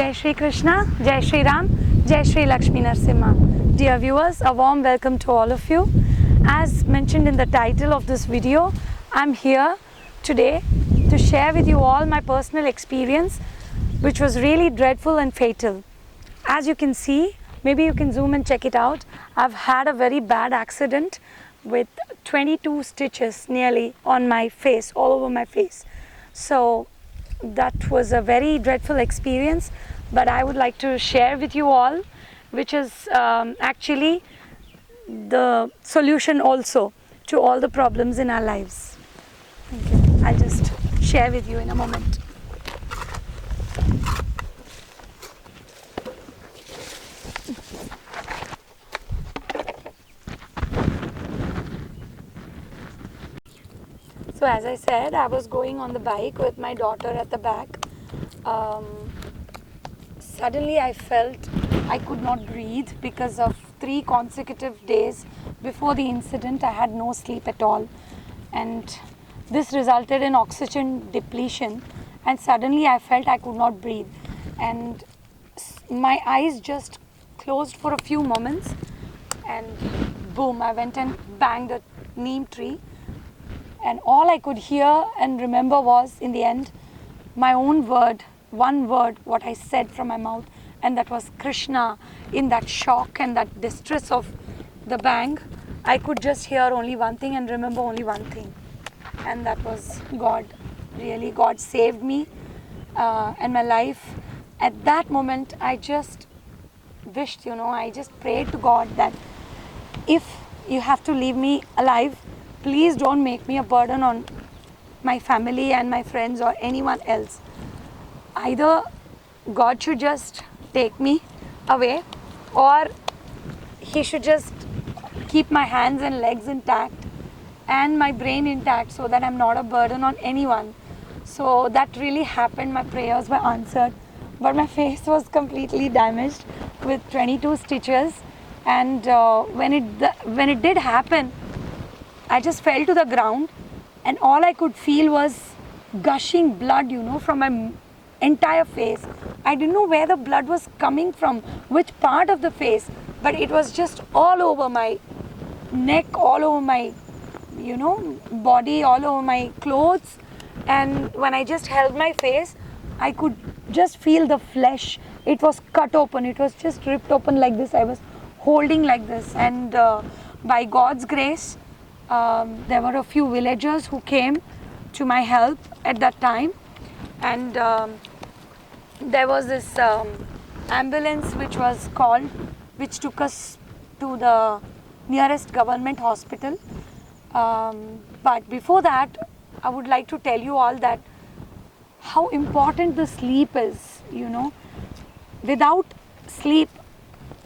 Jai Shri Krishna, Jai Shri Ram, Jai Shri Lakshmi Narsimha. Dear viewers, a warm welcome to all of you. As mentioned in the title of this video, I'm here today to share with you all my personal experience, which was really dreadful and fatal. As you can see, maybe you can zoom and check it out. I've had a very bad accident with 22 stitches nearly on my face, all over my face. So that was a very dreadful experience, but I would like to share with you all, which is actually the solution also to all the problems in our lives. Thank you. I'll just share with you in a moment. So as I said, I was going on the bike with my daughter at the back. Suddenly I felt I could not breathe because of 3 consecutive days before the incident. I had no sleep at all, and this resulted in oxygen depletion, and suddenly I felt I could not breathe, and my eyes just closed for a few moments, and boom, I went and banged a neem tree. And all I could hear and remember was, in the end, my own word, one word, what I said from my mouth, and that was Krishna. In that shock and that distress of the bang, I could just hear only one thing and remember only one thing, and that was God. Really, God saved me and my life. At that moment, I just wished, I just prayed to God that if you have to leave me alive, please don't make me a burden on my family and my friends or anyone else. Either God should just take me away, or He should just keep my hands and legs intact and my brain intact so that I'm not a burden on anyone. So that really happened. My prayers were answered, but my face was completely damaged with 22 stitches. And when it did happen, I just fell to the ground, and all I could feel was gushing blood, from my entire face. I didn't know where the blood was coming from, which part of the face, but it was just all over my neck, all over my, body, all over my clothes. And when I just held my face, I could just feel the flesh. It was cut open. It was just ripped open like this. I was holding like this, and by God's grace, there were a few villagers who came to my help at that time, and there was this ambulance which was called, which took us to the nearest government hospital. But before that, I would like to tell you all that how important the sleep is. Without sleep,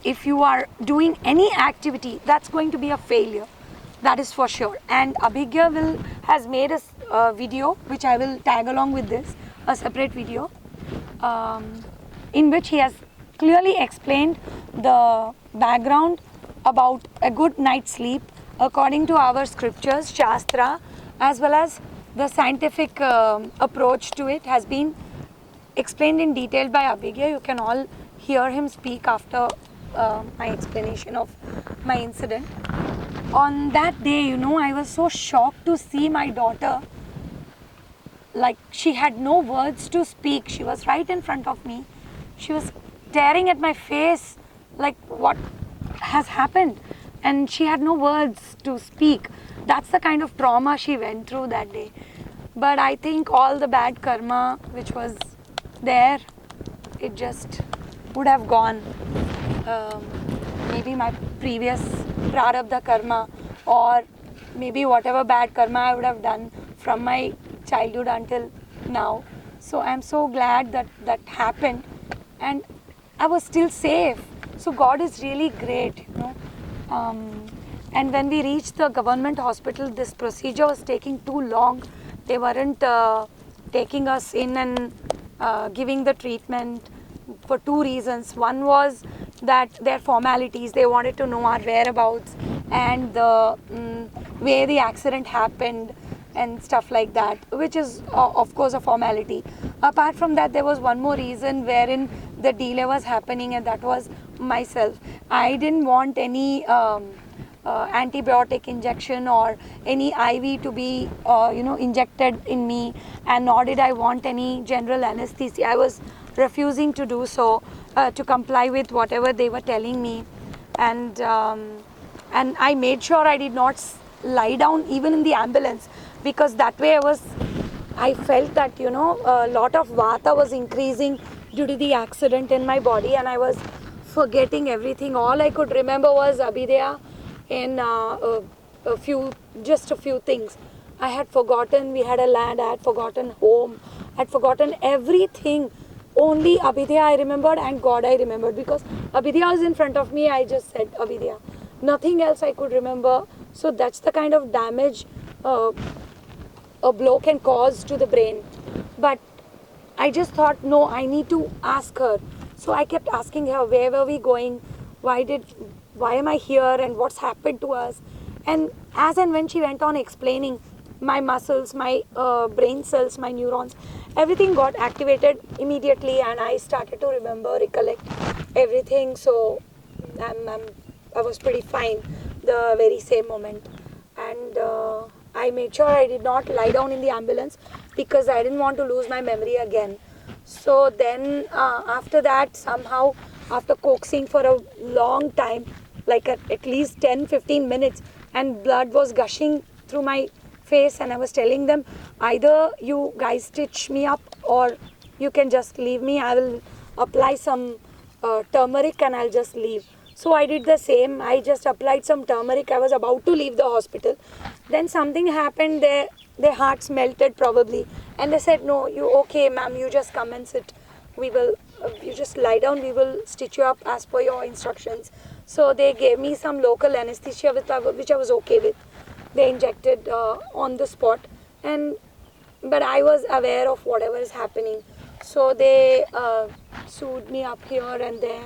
if you are doing any activity, that's going to be a failure. That is for sure. And Abhigya has made a video, which I will tag along with this, a separate video, in which he has clearly explained the background about a good night's sleep according to our scriptures, Shastra, as well as the scientific approach to it has been explained in detail by Abhigya. You can all hear him speak after my explanation of my incident. On that day, I was so shocked to see my daughter. Like, she had no words to speak. She was right in front of me. She was staring at my face like, what has happened? And she had no words to speak. That's the kind of trauma she went through that day. But I think all the bad karma which was there, it just would have gone. Maybe my previous prarabdha karma, or maybe whatever bad karma I would have done from my childhood until now. So I'm so glad that that happened, and I was still safe. So God is really great, And when we reached the government hospital, this procedure was taking too long. They weren't taking us in and giving the treatment for 2 reasons. One was that their formalities, they wanted to know our whereabouts and the where the accident happened. and stuff like that, which is of course a formality. Apart from that, there was one more reason wherein the delay was happening, and that was myself. I didn't want any antibiotic injection or any IV to be injected in me, and nor did I want any general anesthesia. I was refusing to do so, to comply with whatever they were telling me. And I made sure I did not lie down even in the ambulance, because that way I felt that a lot of vata was increasing due to the accident in my body, and I was forgetting everything. All I could remember was Abhidya in a few things. I had forgotten we had a land, I had forgotten home, I had forgotten everything. Only Abhidya I remembered, and God I remembered, because Abhidya was in front of me. I just said Abhidya. Nothing else I could remember. So that's the kind of damage a blow can cause to the brain. But I just thought, no, I need to ask her. So I kept asking her, where were we going? Why am I here? And what's happened to us? And as and when she went on explaining, my muscles, my brain cells, my neurons, everything got activated immediately, and I started to recollect everything. So I was pretty fine the very same moment. And I made sure I did not lie down in the ambulance, because I didn't want to lose my memory again. So then after that, somehow, after coaxing for a long time, like at least 10-15 minutes, and blood was gushing through my face, and I was telling them, either you guys stitch me up or you can just leave me. I will apply some turmeric and I'll just leave. So I did the same. I just applied some turmeric. I was about to leave the hospital. Then something happened. Their hearts melted probably, and they said, no, you okay, ma'am, you just come and sit. We will, you just lie down, we will stitch you up as per your instructions. So they gave me some local anesthesia, which I was okay with. They injected on the spot, but I was aware of whatever is happening. So they sewed me up here and there.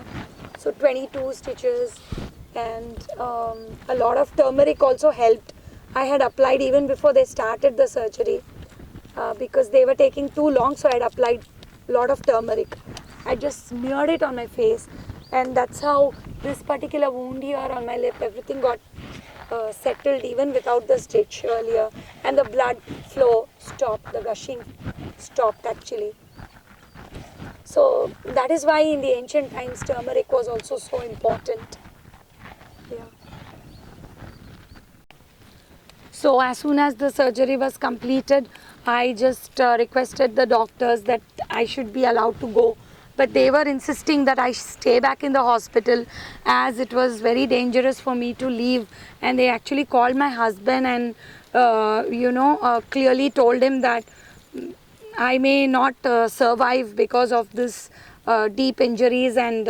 So 22 stitches, and a lot of turmeric also helped. I had applied even before they started the surgery, because they were taking too long, so I had applied a lot of turmeric. I just smeared it on my face, and that's how this particular wound here on my lip, everything got settled even without the stitch earlier, and the blood flow stopped, the gushing stopped actually. So that is why in the ancient times turmeric was also so important. Yeah. So as soon as the surgery was completed, I just requested the doctors that I should be allowed to go. But they were insisting that I stay back in the hospital, as it was very dangerous for me to leave. And they actually called my husband and, clearly told him that I may not survive because of this deep injuries, and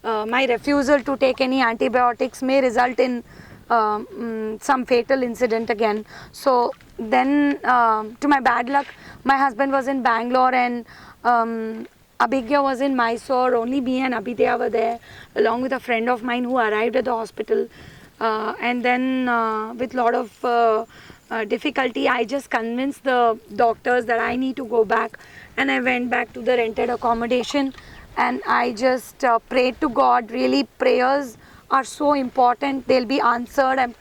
my refusal to take any antibiotics may result in some fatal incident again. So then, to my bad luck, my husband was in Bangalore, and Abhigya was in Mysore. Only me and Abhidya were there, along with a friend of mine who arrived at the hospital. And then with a lot of difficulty, I just convinced the doctors that I need to go back, and I went back to the rented accommodation, and I just prayed to God. Really, prayers are so important. They'll be answered. I'm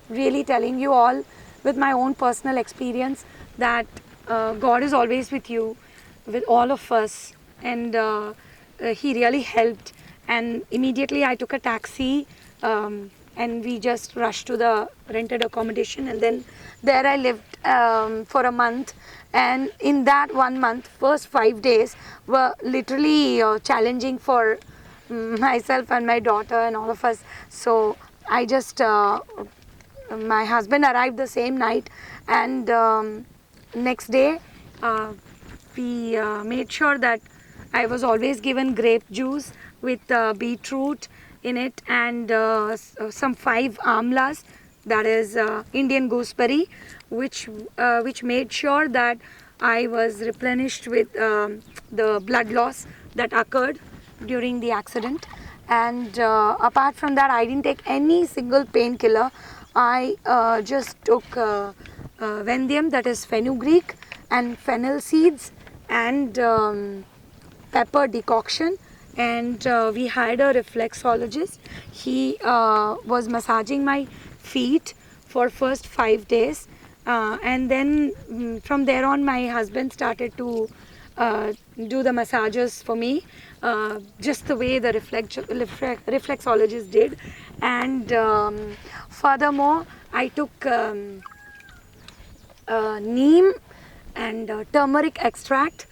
really telling you all with my own personal experience that God is always with you, with all of us, and he really helped. And immediately I took a taxi, and we just rushed to the rented accommodation, and then there I lived for a month. And in that 1 month, first 5 days were literally challenging for myself and my daughter and all of us. So I just my husband arrived the same night, and next day we made sure that I was always given grape juice with beetroot in it, and some 5 amlas, that is Indian gooseberry, which made sure that I was replenished with the blood loss that occurred during the accident. And apart from that, I didn't take any single painkiller. I just took Vendium, that is fenugreek, and fennel seeds, and pepper decoction. And we hired a reflexologist. He was massaging my feet for first 5 days, and then from there on my husband started to do the massages for me, just the way the reflexologist did. And furthermore, I took neem and turmeric extract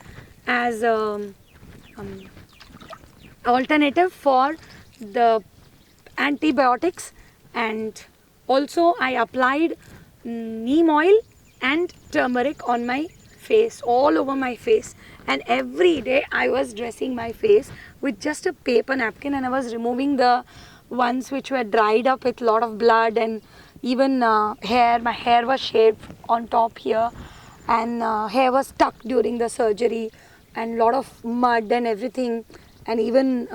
as um, alternative for the antibiotics. And also I applied neem oil and turmeric on my face, all over my face. And every day I was dressing my face with just a paper napkin, and I was removing the ones which were dried up with lot of blood, and even hair. My hair was shaved on top here, and hair was stuck during the surgery, and lot of mud and everything. And even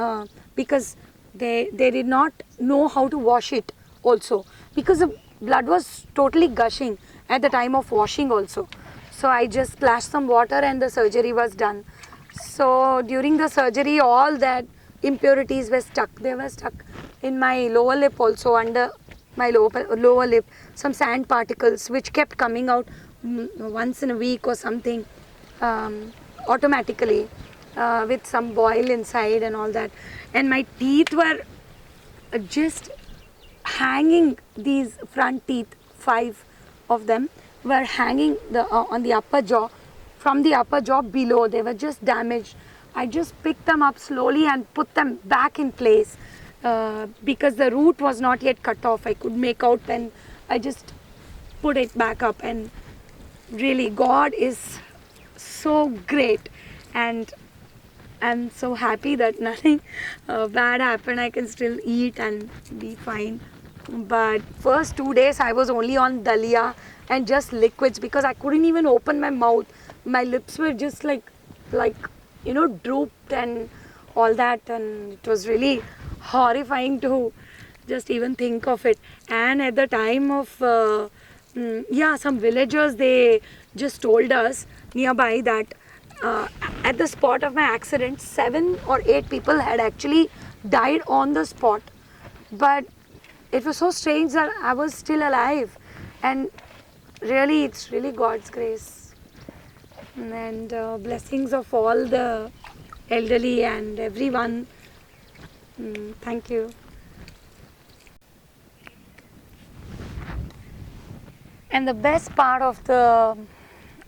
because they did not know how to wash it also, because the blood was totally gushing at the time of washing also. So I just splashed some water and the surgery was done. So during the surgery, all that impurities were stuck. They were stuck in my lower lip also, under my lower lip, some sand particles which kept coming out once in a week or something, automatically, with some boil inside and all that. And my teeth were just hanging, these front teeth, 5 of them were hanging on the upper jaw. From the upper jaw below, they were just damaged. I just picked them up slowly and put them back in place, because the root was not yet cut off. I could make out, and I just put it back up. And really, God is so great, and I'm so happy that nothing bad happened. I can still eat and be fine. But first 2 days I was only on dalia and just liquids, because I couldn't even open my mouth. My lips were just like drooped and all that, and it was really horrifying to just even think of it. And at the time of some villagers, they just told us nearby that at the spot of my accident, 7 or 8 people had actually died on the spot. But it was so strange that I was still alive, and really, it's really God's grace and blessings of all the elderly and everyone. Thank you. And the best part of the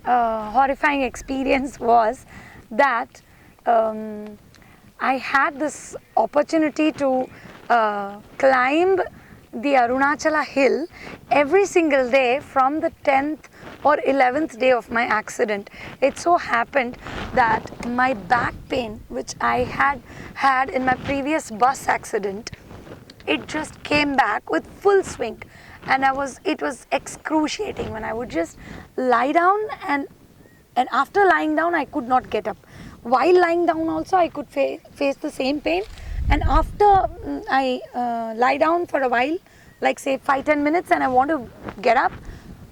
horrifying experience was that I had this opportunity to climb the Arunachala hill every single day from the 10th or 11th day of my accident. It so happened that my back pain, which I had in my previous bus accident, it just came back with full swing, and it was excruciating when I would just lie down, and after lying down I could not get up. While lying down also I could face the same pain, and after I lie down for a while, like say 5-10 minutes, and I want to get up,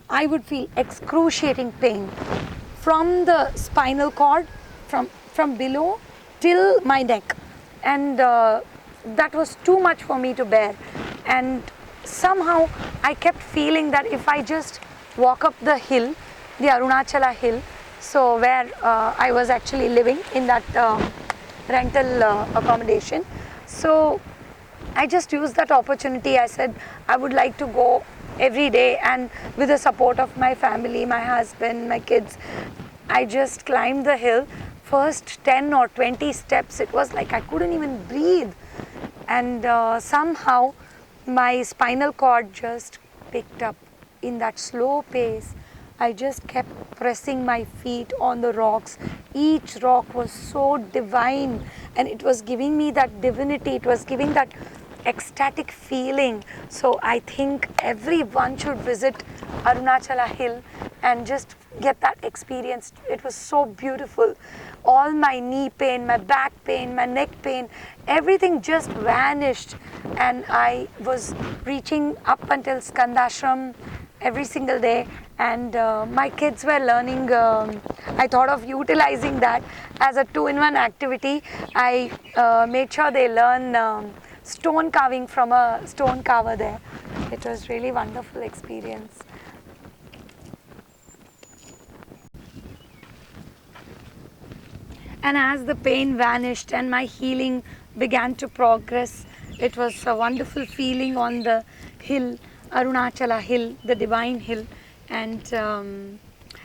I would feel excruciating pain from the spinal cord, from below till my neck, and that was too much for me to bear. And somehow I kept feeling that if I just walk up the hill, the Arunachala hill, so where I was actually living in that rental accommodation, so I just used that opportunity. I said I would like to go every day, and with the support of my family, my husband, my kids, I just climbed the hill. First 10 or 20 steps, it was like I couldn't even breathe, and somehow my spinal cord just picked up in that slow pace. I just kept pressing my feet on the rocks. Each rock was so divine, and it was giving me that divinity. It was giving that ecstatic feeling. So I think everyone should visit Arunachala Hill and just get that experience. It was so beautiful. All my knee pain, my back pain, my neck pain, everything just vanished, and I was reaching up until Skandashram, every single day, and my kids were learning. I thought of utilizing that as a two-in-one activity. I made sure they learn stone carving from a stone carver there. It was really wonderful experience. And as the pain vanished and my healing began to progress, it was a wonderful feeling on the hill, Arunachala hill, the divine hill. And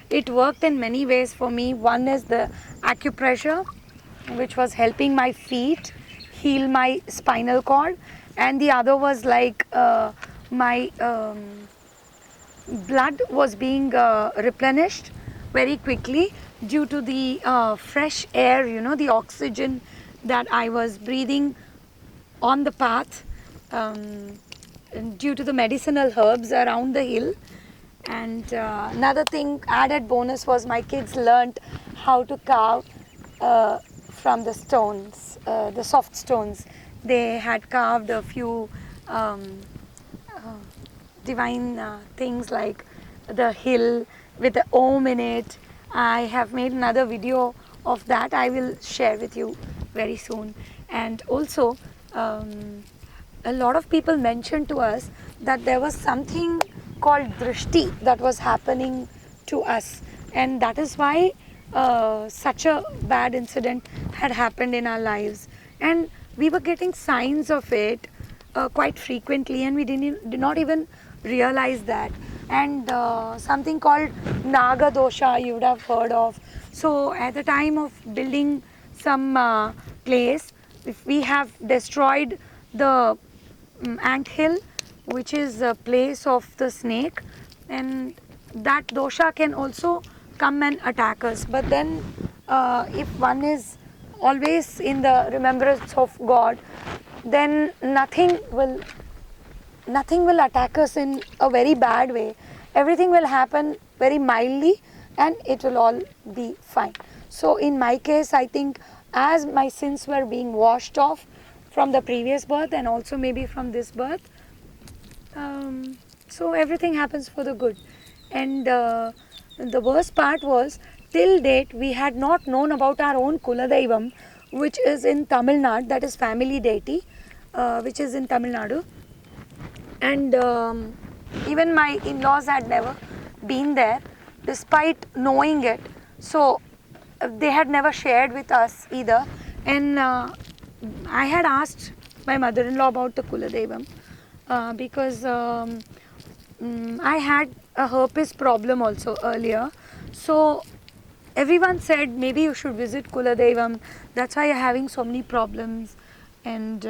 it worked in many ways for me. One is the acupressure, which was helping my feet heal my spinal cord, and the other was like my blood was being replenished very quickly due to the fresh air, the oxygen that I was breathing on the path, due to the medicinal herbs around the hill. And another thing, added bonus, was my kids learnt how to carve from the stones, the soft stones. They had carved a few divine things like the hill with the Om in it. I have made another video of that. I will share with you very soon. And also, a lot of people mentioned to us that there was something called drishti that was happening to us, and that is why such a bad incident had happened in our lives, and we were getting signs of it quite frequently, and we did not even realize that. And something called naga dosha you would have heard of. So at the time of building some place, if we have destroyed the ant hill, which is a place of the snake, and that dosha can also come and attack us. But then if one is always in the remembrance of God, then nothing will attack us in a very bad way. Everything will happen very mildly and it will all be fine. So in my case, I think as my sins were being washed off from the previous birth and also maybe from this birth, so everything happens for the good. And the worst part was, till date we had not known about our own Kuladaivam, which is in Tamil Nadu, that is family deity, which is in Tamil Nadu. And even my in-laws had never been there despite knowing it. So they had never shared with us either. And I had asked my mother-in-law about the Kuladevam because I had a herpes problem also earlier. So everyone said maybe you should visit Kuladevam, that's why you're having so many problems. And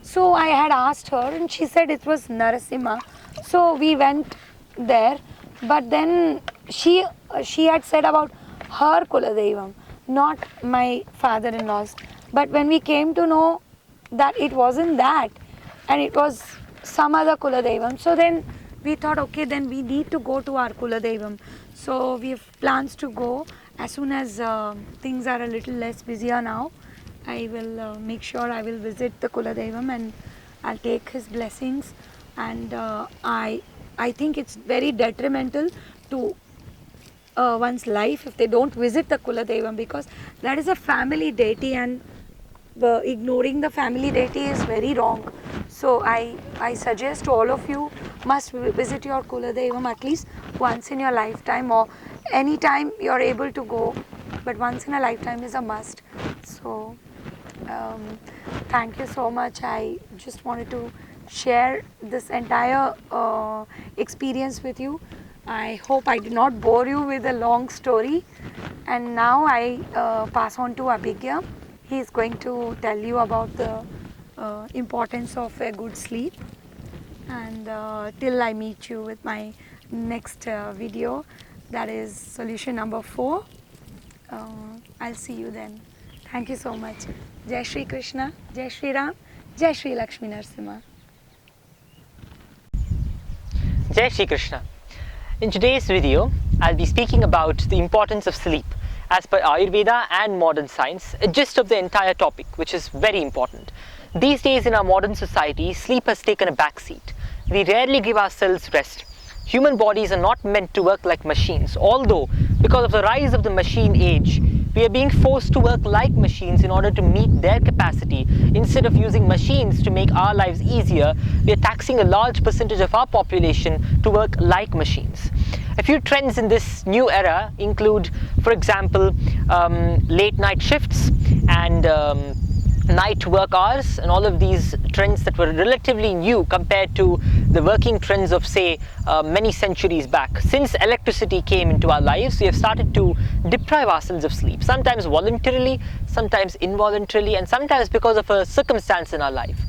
so I had asked her and she said it was Narasimha. So we went there, but then she had said about her Kuladevam, not my father-in-law's. But when we came to know that it wasn't that and it was some other Kuladevam, so then we thought, okay, then we need to go to our Kuladevam. So we have plans to go as soon as things are a little less busier now. I will make sure I will visit the Kuladevam and I'll take his blessings. And I think it's very detrimental to one's life if they don't visit the Kuladevam, because that is a family deity and ignoring the family deity is very wrong. So I suggest to all of you must visit your Kuladevam at least once in your lifetime, or any time you're able to go, but once in a lifetime is a must. So thank you so much. I just wanted to share this entire experience with you. I hope I did not bore you with a long story. And now I pass on to Abhigya. He is going to tell you about the importance of a good sleep. And till I meet you with my next video, that is solution number 4. I'll see you then. Thank you so much. Jai Shri Krishna, Jai Shri Ram, Jai Shri Lakshmi Narasimha. Jai Shri Krishna. In today's video, I'll be speaking about the importance of sleep as per Ayurveda and modern science, a gist of the entire topic, which is very important. These days in our modern society, sleep has taken a back seat. We rarely give ourselves rest. human bodies are not meant to work like machines, although because of the rise of the machine age, we are being forced to work like machines in order to meet their capacity. Instead of using machines to make our lives easier, we are taxing a large percentage of our population to work like machines. A few trends in this new era include, for example, late night shifts and night work hours, and all of these trends that were relatively new compared to the working trends of, say, many centuries back. Since electricity came into our lives, we have started to deprive ourselves of sleep, sometimes voluntarily, sometimes involuntarily, and sometimes because of a circumstance in our life.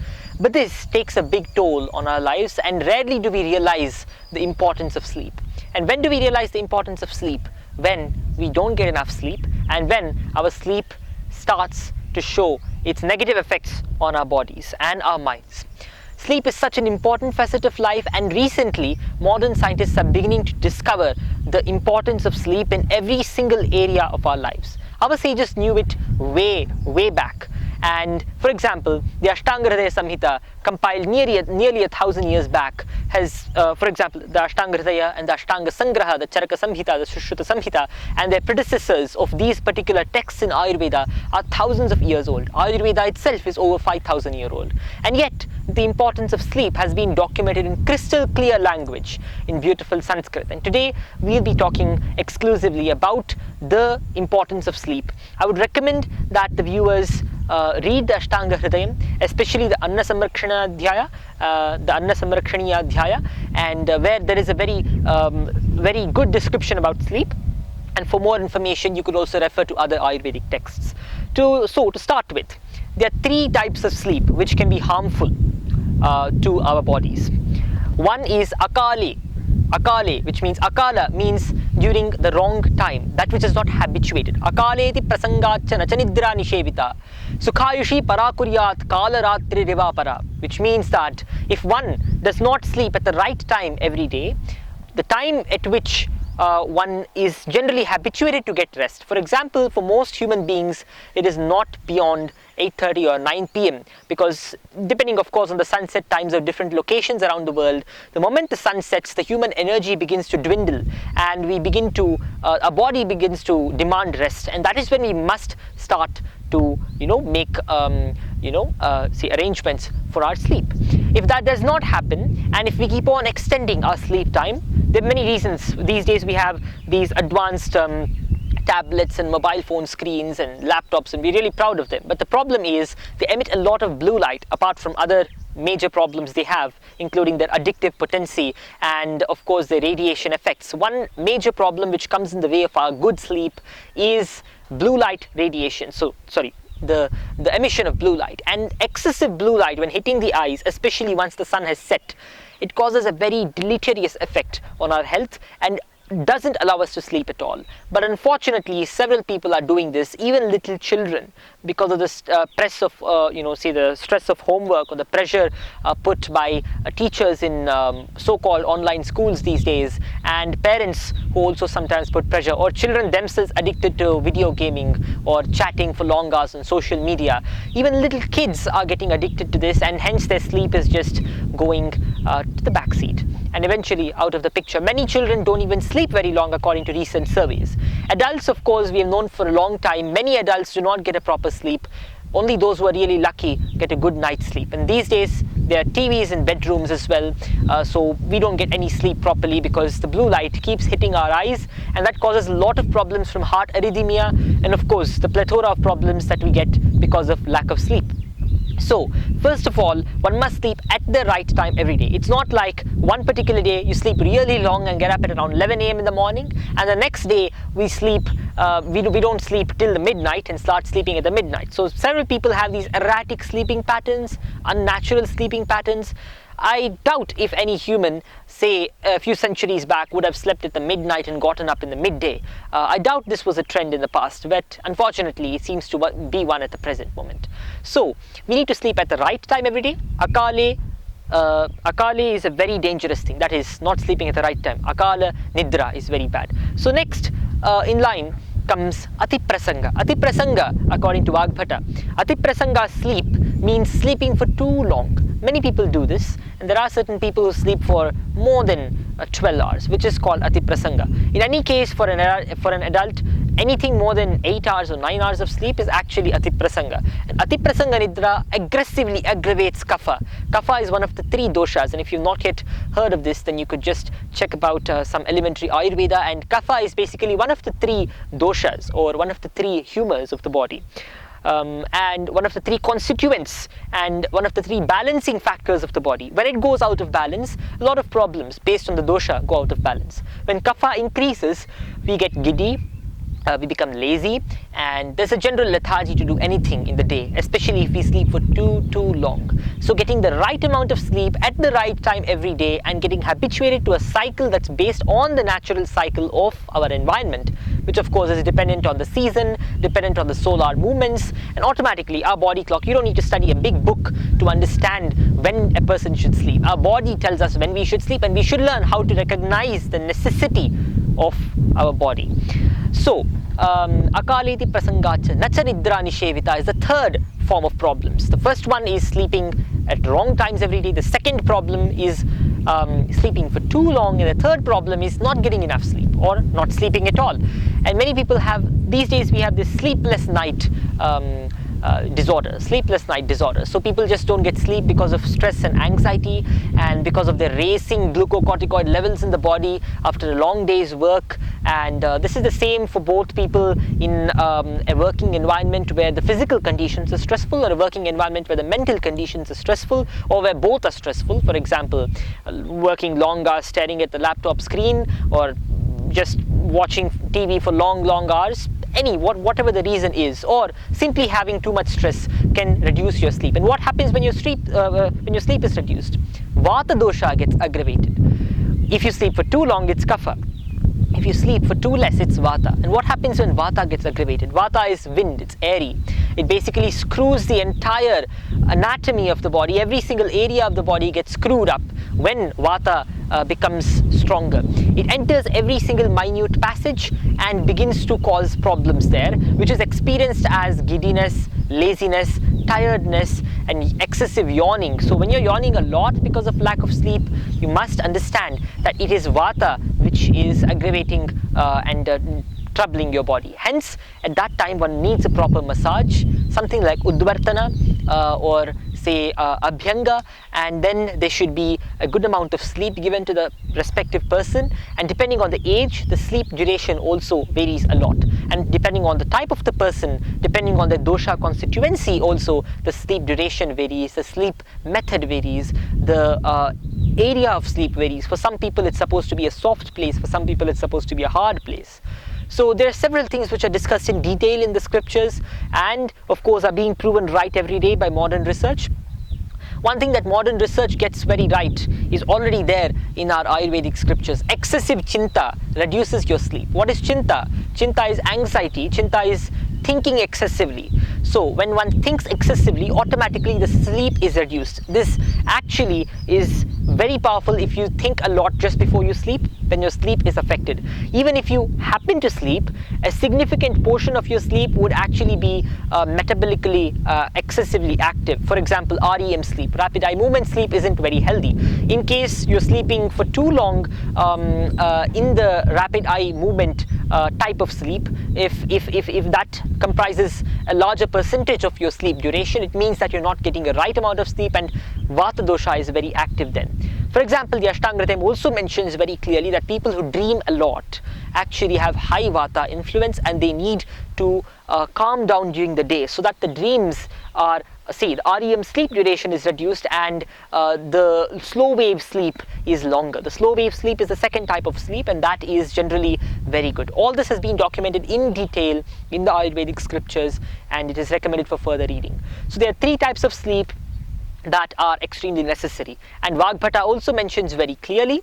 But this takes a big toll on our lives, and rarely do we realize the importance of sleep. And when do we realize the importance of sleep? When we don't get enough sleep, and when our sleep starts to show its negative effects on our bodies and our minds. Sleep is such an important facet of life, and recently modern scientists are beginning to discover the importance of sleep in every single area of our lives. Our sages knew it way back. And for example, the Ashtanga Hridaya Samhita, compiled nearly 1,000 years back, has, for example, the Ashtanga Hridaya and the Ashtanga Sangraha, the Charaka Samhita, the Sushruta Samhita, and their predecessors of these particular texts in Ayurveda are thousands of years old. Ayurveda itself is over 5,000 years old. And yet, the importance of sleep has been documented in crystal clear language in beautiful Sanskrit. And today, we'll be talking exclusively about the importance of sleep. I would recommend that the viewers read the Ashtanga Hridayam, especially the Anna Samrakshana Dhyaya, the Anna Samrakshaniya Dhyaya, and where there is a very good description about sleep. And for more information, you could also refer to other Ayurvedic texts. So to start with, there are 3 types of sleep which can be harmful to our bodies. One is Akali. Akale, which means Akala means during the wrong time, that which is not habituated. Akaleti prasangacha nachanidra nishevita sukhayushi parakuryat kala ratri rivapara, which means that if one does not sleep at the right time every day, the time at which one is generally habituated to get rest. For example, for most human beings, it is not beyond 8:30 or 9 p.m. because depending of course on the sunset times of different locations around the world, the moment the sun sets, the human energy begins to dwindle and we begin to, our body begins to demand rest, and that is when we must start to make arrangements for our sleep. If that does not happen, and if we keep on extending our sleep time, there are many reasons. These days we have these advanced tablets and mobile phone screens and laptops, and we're really proud of them. But the problem is they emit a lot of blue light, apart from other major problems they have, including their addictive potency and of course their radiation effects. One major problem which comes in the way of our good sleep is blue light radiation. The emission of blue light, and excessive blue light when hitting the eyes, especially once the sun has set, it causes a very deleterious effect on our health and doesn't allow us to sleep at all. But unfortunately, several people are doing this, even little children, because of the press of, the stress of homework or the pressure put by teachers in so-called online schools these days, and parents who also sometimes put pressure, or children themselves addicted to video gaming or chatting for long hours on social media. Even little kids are getting addicted to this, and hence their sleep is just going to the back seat and eventually out of the picture. Many children don't even sleep very long according to recent surveys. Adults, of course, we have known for a long time, many adults do not get a proper sleep. Only those who are really lucky get a good night's sleep. And these days, there are TVs in bedrooms as well, so we don't get any sleep properly because the blue light keeps hitting our eyes, and that causes a lot of problems from heart arrhythmia and of course the plethora of problems that we get because of lack of sleep. So, first of all, one must sleep at the right time every day. It's not like one particular day you sleep really long and get up at around 11 a.m. in the morning, and the next day we sleep, we don't sleep till the midnight and start sleeping at the midnight. So several people have these erratic sleeping patterns, unnatural sleeping patterns. I doubt if any human, say a few centuries back, would have slept at the midnight and gotten up in the midday. I doubt this was a trend in the past, but unfortunately it seems to be one at the present moment. So we need to sleep at the right time every day. Akale is a very dangerous thing, that is not sleeping at the right time. Akala nidra is very bad. So next in line comes atiprasanga. Atiprasanga, according to Vagbhata, atiprasanga sleep means sleeping for too long. Many people do this, and there are certain people who sleep for more than 12 hours, which is called atiprasanga. In any case, for an adult, anything more than 8 hours or 9 hours of sleep is actually atiprasanga. And atiprasanga nidra aggressively aggravates kapha. Kapha is one of the 3 doshas, and if you've not yet heard of this, then you could just check about some elementary Ayurveda. And kapha is basically one of the 3 doshas, or one of the 3 humors of the body. And one of the 3 constituents and one of the 3 balancing factors of the body. When it goes out of balance, a lot of problems based on the dosha go out of balance. When kapha increases, we get giddy, we become lazy, and there's a general lethargy to do anything in the day, especially if we sleep for too long. So getting the right amount of sleep at the right time every day and getting habituated to a cycle that's based on the natural cycle of our environment, which of course is dependent on the season, dependent on the solar movements, and automatically our body clock, you don't need to study a big book to understand when a person should sleep. Our body tells us when we should sleep, and we should learn how to recognize the necessity of our body. So, akaleti prasangacha nacha nidra nishevita is the 3rd form of problems. The first one is sleeping at wrong times every day. The second problem is sleeping for too long, and the 3rd problem is not getting enough sleep or not sleeping at all. And many people have, these days we have this sleepless night sleepless night disorder. So people just don't get sleep because of stress and anxiety, and because of their racing glucocorticoid levels in the body after a long day's work. And this is the same for both people in a working environment where the physical conditions are stressful, or a working environment where the mental conditions are stressful, or where both are stressful. For example, working long hours staring at the laptop screen, or just watching TV for long hours. Whatever the reason is, or simply having too much stress can reduce your sleep. And what happens when your sleep is reduced? Vata dosha gets aggravated. If you sleep for too long, it's kapha. If you sleep for too less, it's vata. And what happens when vata gets aggravated? Vata is wind, it's airy. It basically screws the entire anatomy of the body. Every single area of the body gets screwed up when vata becomes stronger. It enters every single minute passage and begins to cause problems there, which is experienced as giddiness, laziness, tiredness, and excessive yawning. So when you're yawning a lot because of lack of sleep, you must understand that it is vata which is aggravating and troubling your body. Hence, at that time, one needs a proper massage, something like Udvartana or say Abhyanga, and then there should be a good amount of sleep given to the respective person. And depending on the age, the sleep duration also varies a lot. And depending on the type of the person, depending on the dosha constituency also, the sleep duration varies, the sleep method varies, the area of sleep varies. For some people it's supposed to be a soft place, for some people it's supposed to be a hard place. So there are several things which are discussed in detail in the scriptures, and of course are being proven right every day by modern research. One thing that modern research gets very right is already there in our Ayurvedic scriptures. Excessive chinta reduces your sleep. What is chinta? Chinta is anxiety. Chinta is thinking excessively. So when one thinks excessively, automatically the sleep is reduced. This actually is very powerful. If you think a lot just before you sleep, then your sleep is affected. Even if you happen to sleep, a significant portion of your sleep would actually be metabolically excessively active. For example, REM sleep, rapid eye movement sleep, isn't very healthy. In case you're sleeping for too long in the rapid eye movement type of sleep, if that comprises a larger percentage of your sleep duration, it means that you're not getting a right amount of sleep, and Vata dosha is very active then. For example, the Ashtanga also mentions very clearly that people who dream a lot actually have high Vata influence, and they need to calm down during the day so that the dreams are, the REM sleep duration is reduced and the slow wave sleep is longer. The slow wave sleep is the second type of sleep, and that is generally very good. All this has been documented in detail in the Ayurvedic scriptures, and it is recommended for further reading. So there are 3 types of sleep that are extremely necessary, and Vagbhata also mentions very clearly,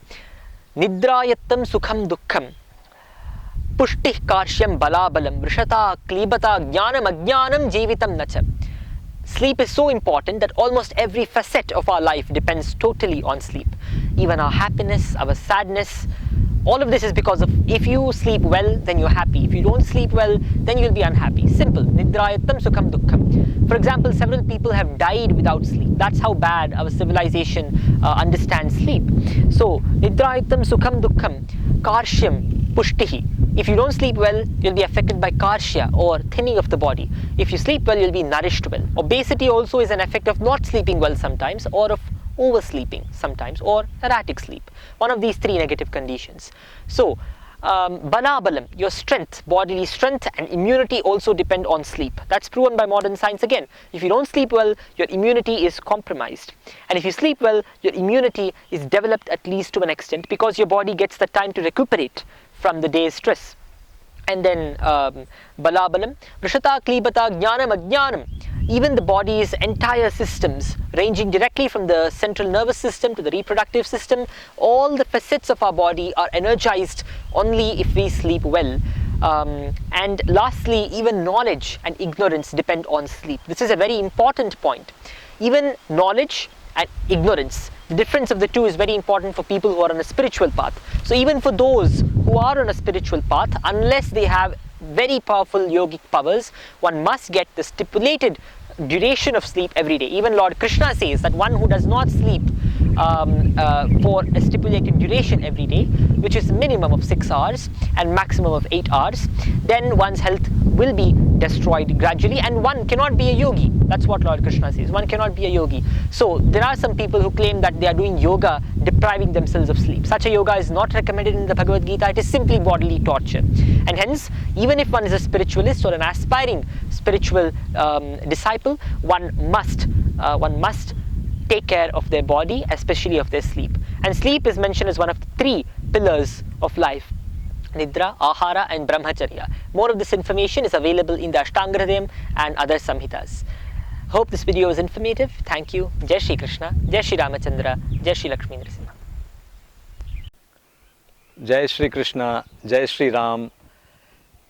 Nidrayattam sukham dukkham Pushtih karshyam balabalam Vrishata klibata jnanam ajnanam jeevitam nacha. Sleep is so important that almost every facet of our life depends totally on sleep. Even our happiness, our sadness, All of this is because of, if you sleep well, then you're happy. If you don't sleep well, then you'll be unhappy. Simple. Nidrayatam sukham dukkham. For example, several people have died without sleep. That's how bad our civilization understands sleep. So, nidrayatam sukham dukkham, karshyam pushtihi. If you don't sleep well, you'll be affected by karshya, or thinning of the body. If you sleep well, you'll be nourished well. Obesity also is an effect of not sleeping well sometimes, or of oversleeping sometimes, or erratic sleep. One of these three negative conditions. So, balabalam, your strength, bodily strength and immunity also depend on sleep. That's proven by modern science again. If you don't sleep well, your immunity is compromised. And if you sleep well, your immunity is developed at least to an extent, because your body gets the time to recuperate from the day's stress. And then balabalam, vrishata, klibata, jnanam, ajnanam. Even the body's entire systems, ranging directly from the central nervous system to the reproductive system, all the facets of our body are energized only if we sleep well. And lastly, even knowledge and ignorance depend on sleep. This is a very important point. Even knowledge and ignorance, the difference of the two is very important for people who are on a spiritual path. So even for those who are on a spiritual path, unless they have very powerful yogic powers, one must get the stipulated duration of sleep every day. Even Lord Krishna says that one who does not sleep for a stipulated duration every day, which is minimum of 6 hours and maximum of 8 hours, then one's health will be destroyed gradually, and one cannot be a yogi. That's what Lord Krishna says. One cannot be a yogi. So there are some people who claim that they are doing yoga depriving themselves of sleep. Such a yoga is not recommended in the Bhagavad Gita. It is simply bodily torture. And hence, even if one is a spiritualist or an aspiring spiritual disciple, one must take care of their body, especially of their sleep. And sleep is mentioned as one of the 3 pillars of life: Nidra, Ahara and Brahmacharya. More of this information is available in the Ashtanga Hridayam and other Samhitas. Hope this video was informative. Thank you. Jai Shri Krishna, Jai Shri Ramachandra, Jai Shri Lakshmi Narasimha. Jai Shri Krishna, Jai Shri Ram,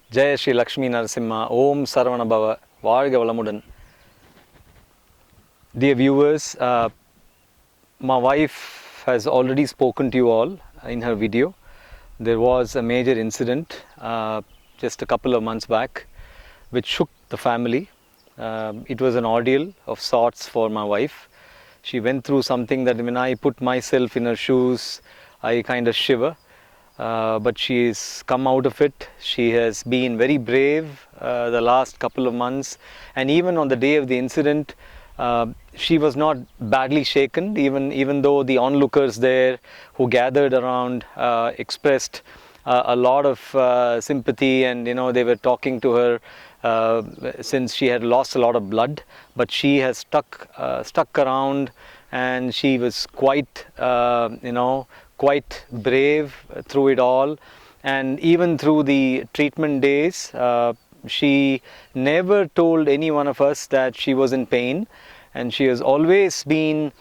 Jai Shri Lakshmi Narasimha, Om Sarvana Bhava, Varga Valamudan. Dear viewers, my wife has already spoken to you all in her video. There was a major incident just a couple of months back which shook the family. It was an ordeal of sorts for my wife. She went through something that when I put myself in her shoes, I kind of shiver. But she's come out of it. She has been very brave the last couple of months, and even on the day of the incident, she was not badly shaken, even though the onlookers there who gathered around expressed a lot of sympathy, and they were talking to her since she had lost a lot of blood, but she has stuck around, and she was quite quite brave through it all. And even through the treatment days, she never told any one of us that she was in pain, and she has always been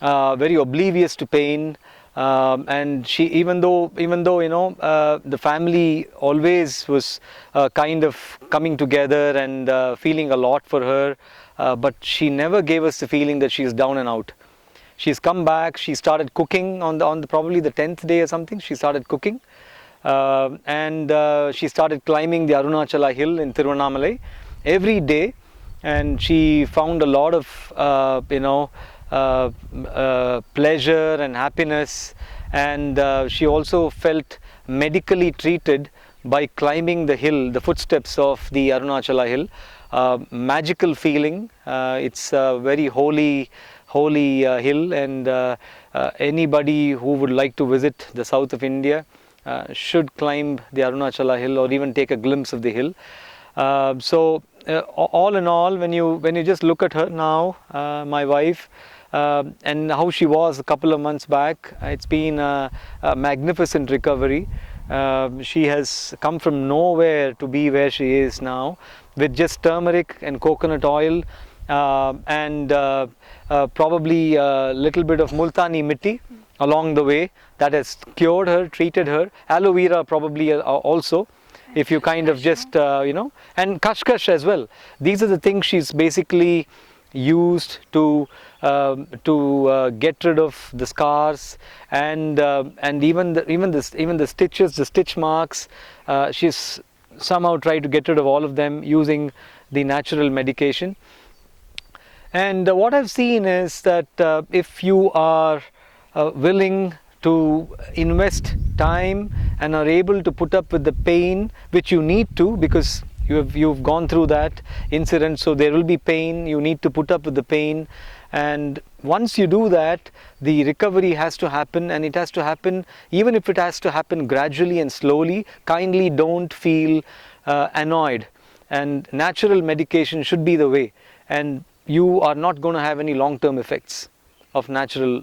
very oblivious to pain. And she, even though the family always was kind of coming together and feeling a lot for her, but she never gave us the feeling that she's down and out. She's come back. She started cooking on probably the 10th day or something. She started cooking, and she started climbing the Arunachala hill in Tiruvannamalai every day, and she found a lot of pleasure and happiness. And she also felt medically treated by climbing the hill, the footsteps of the Arunachala hill. Magical feeling. It's a very holy hill, and anybody who would like to visit the south of India should climb the Arunachala hill, or even take a glimpse of the hill. So all in all, when you just look at her now, my wife, and how she was a couple of months back, it's been a magnificent recovery. She has come from nowhere to be where she is now, with just turmeric and coconut oil, and probably a little bit of multani mitti along the way. That has cured her, treated her. Aloe vera probably also, if you kind of just and kashkash as well. These are the things she's basically used to get rid of the scars and even the stitches, the stitch marks. She's somehow tried to get rid of all of them using the natural medication. And what I've seen is that if you are willing to invest time and are able to put up with the pain, which you need to, because you've gone through that incident, so there will be pain, you need to put up with the pain, and once you do that, the recovery has to happen, and it has to happen, even if it has to happen gradually and slowly. Kindly don't feel annoyed, and natural medication should be the way, and you are not going to have any long-term effects of natural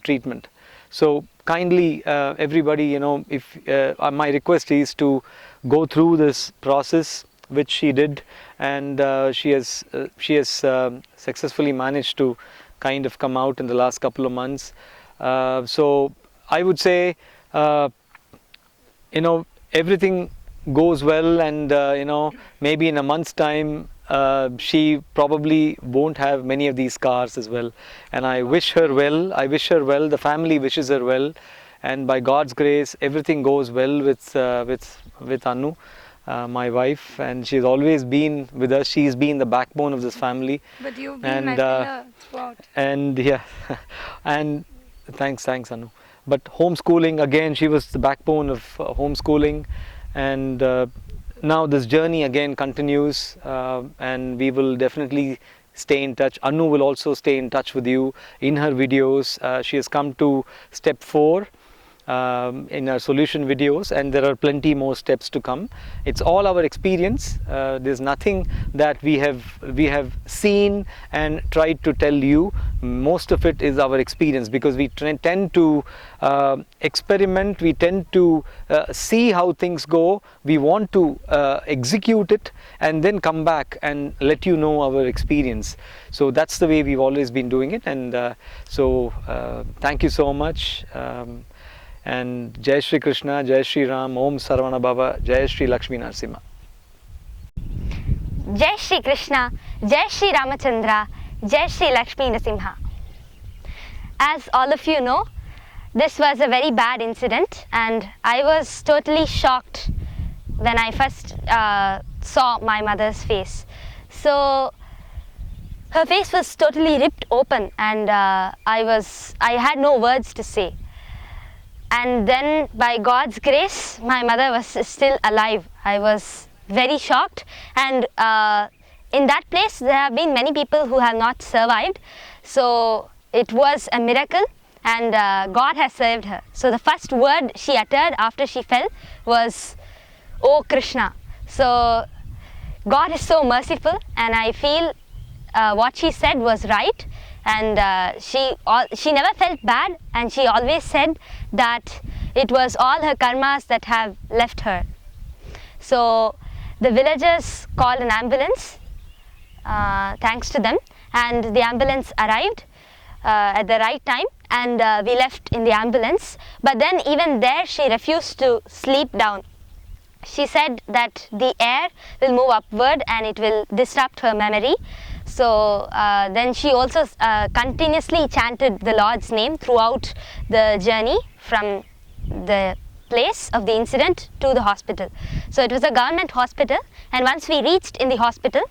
treatment. So kindly everybody, if my request is to go through this process, which she did, and she has successfully managed to kind of come out in the last couple of months. So I would say everything goes well, and maybe in a month's time she probably won't have many of these scars as well, and I wish her well. The family wishes her well, and by God's grace everything goes well with Anu, my wife, and she's always been with us. She's been the backbone of this family. But you've been my pillar throughout. And yeah, and thanks Anu. But homeschooling, again, she was the backbone of homeschooling, and now this journey again continues, and we will definitely stay in touch. Anu will also stay in touch with you in her videos. She has come to step 4 in our solution videos, and there are plenty more steps to come. It's all our experience. There's nothing that we have seen and tried to tell you. Most of it is our experience, because we tend to experiment, we tend to see how things go, we want to execute it and then come back and let you know our experience. So that's the way we've always been doing it, and so thank you so much. And Jai Shri Krishna, Jai Shri Ram, Om Sarvana Bhava, Jai Shri Lakshmi Narasimha. Jai Shri Krishna, Jai Shri Ramachandra, Jai Shri Lakshmi Narasimha. As all of you know, this was a very bad incident, and I was totally shocked when I first saw my mother's face. So her face was totally ripped open, and I had no words to say. And then by God's grace, my mother was still alive. I was very shocked, and in that place there have been many people who have not survived. So it was a miracle, and God has saved her. So the first word she uttered after she fell was, "Oh Krishna." So God is so merciful, and I feel what she said was right. And she never felt bad, and she always said that it was all her karmas that have left her. So the villagers called an ambulance, thanks to them, and the ambulance arrived at the right time, and we left in the ambulance. But then even there she refused to sleep down. She said that the air will move upward and it will disrupt her memory. So then she also continuously chanted the Lord's name throughout the journey from the place of the incident to the hospital. So it was a government hospital, and once we reached in the hospital,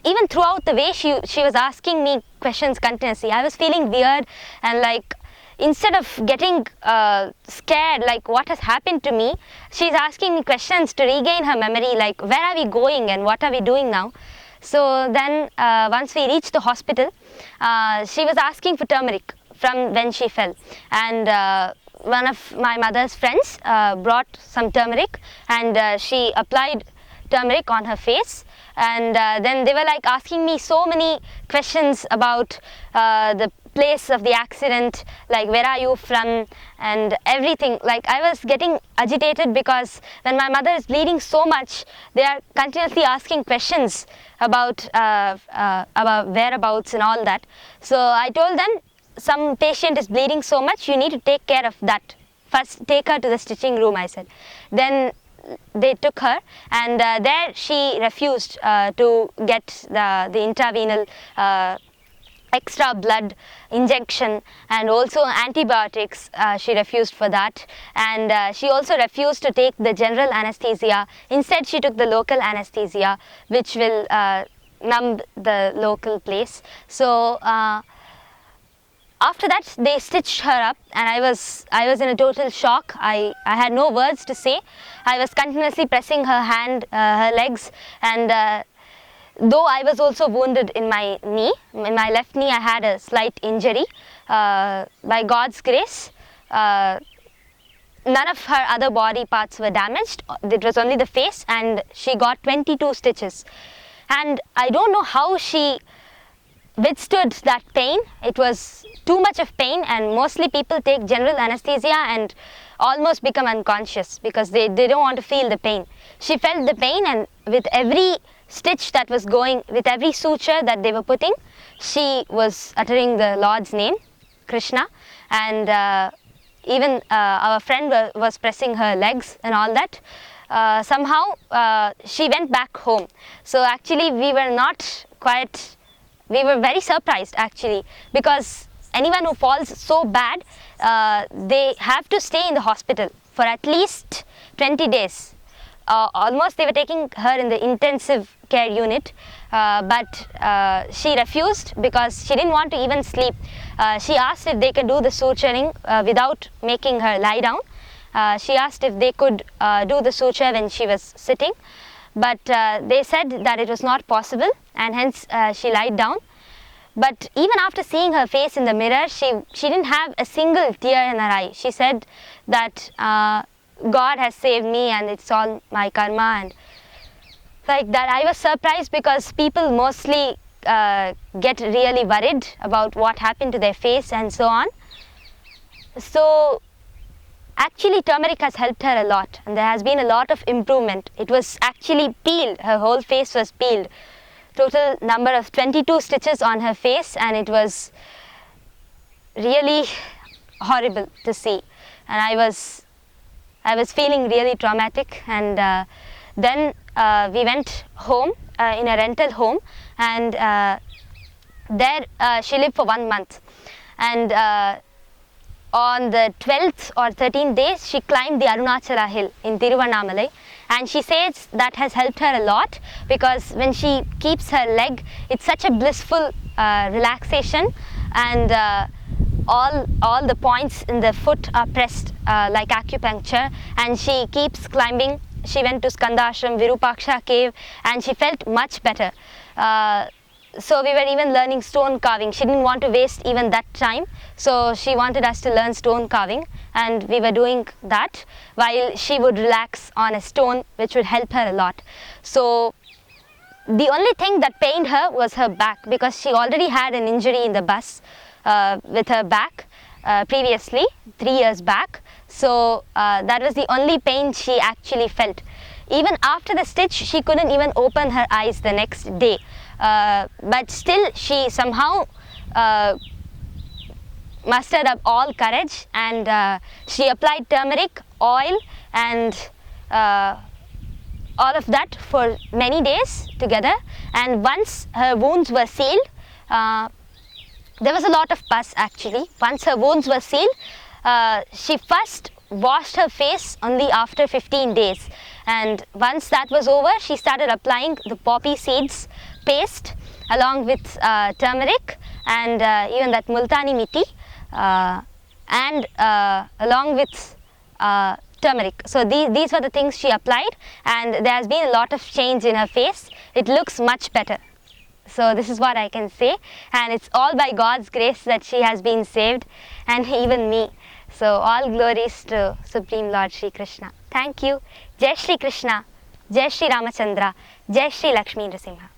even throughout the way she was asking me questions continuously. I was feeling weird, and like, instead of getting scared, like what has happened to me, she's asking me questions to regain her memory, like where are we going and what are we doing now. So then once we reached the hospital, she was asking for turmeric from when she fell, and one of my mother's friends brought some turmeric, and she applied turmeric on her face, and then they were like asking me so many questions about the place of the accident, like where are you from and everything. Like, I was getting agitated because when my mother is bleeding so much, they are continuously asking questions about whereabouts and all that. So I told them, some patient is bleeding so much, you need to take care of that. First take her to the stitching room, I said. Then they took her, and there she refused to get the intravenous extra blood injection and also antibiotics. She refused for that, and she also refused to take the general anesthesia. Instead she took the local anesthesia, which will numb the local place. So after that they stitched her up, and I was in a total shock. I had no words to say. I was continuously pressing her hand, her legs, and though I was also wounded in my knee, in my left knee I had a slight injury. By God's grace, none of her other body parts were damaged. It was only the face, and she got 22 stitches. And I don't know how she withstood that pain. It was too much of pain, and mostly people take general anesthesia and almost become unconscious because they don't want to feel the pain. She felt the pain, and with every stitch that was going, with every suture that they were putting, she was uttering the Lord's name, Krishna, and even our friend was pressing her legs and all that. Somehow she went back home. So actually we were very surprised actually, because anyone who falls so bad, they have to stay in the hospital for at least 20 days. Almost they were taking her in the intensive care unit, but she refused because she didn't want to even sleep. She asked if they could do the suturing without making her lie down. She asked if they could do the suture when she was sitting, but they said that it was not possible, and hence she lied down. But even after seeing her face in the mirror, she didn't have a single tear in her eye. She said that God has saved me and it's all my karma, and like that. I was surprised because people mostly get really worried about what happened to their face and so on. So actually turmeric has helped her a lot, and there has been a lot of improvement. It was actually peeled, her whole face was peeled. Total number of 22 stitches on her face, and it was really horrible to see, and I was feeling really traumatic. And then we went home in a rental home, and there she lived for 1 month, and on the 12th or 13th day she climbed the Arunachala hill in Tiruvannamalai, and she says that has helped her a lot, because when she keeps her leg, it's such a blissful relaxation, and all the points in the foot are pressed like acupuncture, and she keeps climbing. She went to Skandashram, Virupaksha cave, and she felt much better. So we were even learning stone carving. She didn't want to waste even that time, so she wanted us to learn stone carving, and we were doing that while she would relax on a stone, which would help her a lot. So the only thing that pained her was her back, because she already had an injury in the bus with her back previously, 3 years back. So that was the only pain she actually felt. Even after the stitch, she couldn't even open her eyes the next day. But still she somehow mustered up all courage, and she applied turmeric oil and all of that for many days together. And once her wounds were sealed, there was a lot of pus actually. Once her wounds were sealed, she first washed her face only after 15 days, and once that was over, she started applying the poppy seeds paste along with turmeric and even that multani mitti, and along with turmeric. So these were the things she applied, and there has been a lot of change in her face. It looks much better. So this is what I can say, and it's all by God's grace that she has been saved, and even me. So all glories to Supreme Lord Shri Krishna. Thank you. Jai Shri Krishna, Jai Shri Ramachandra, Jai Shri Lakshmi Nrsimha.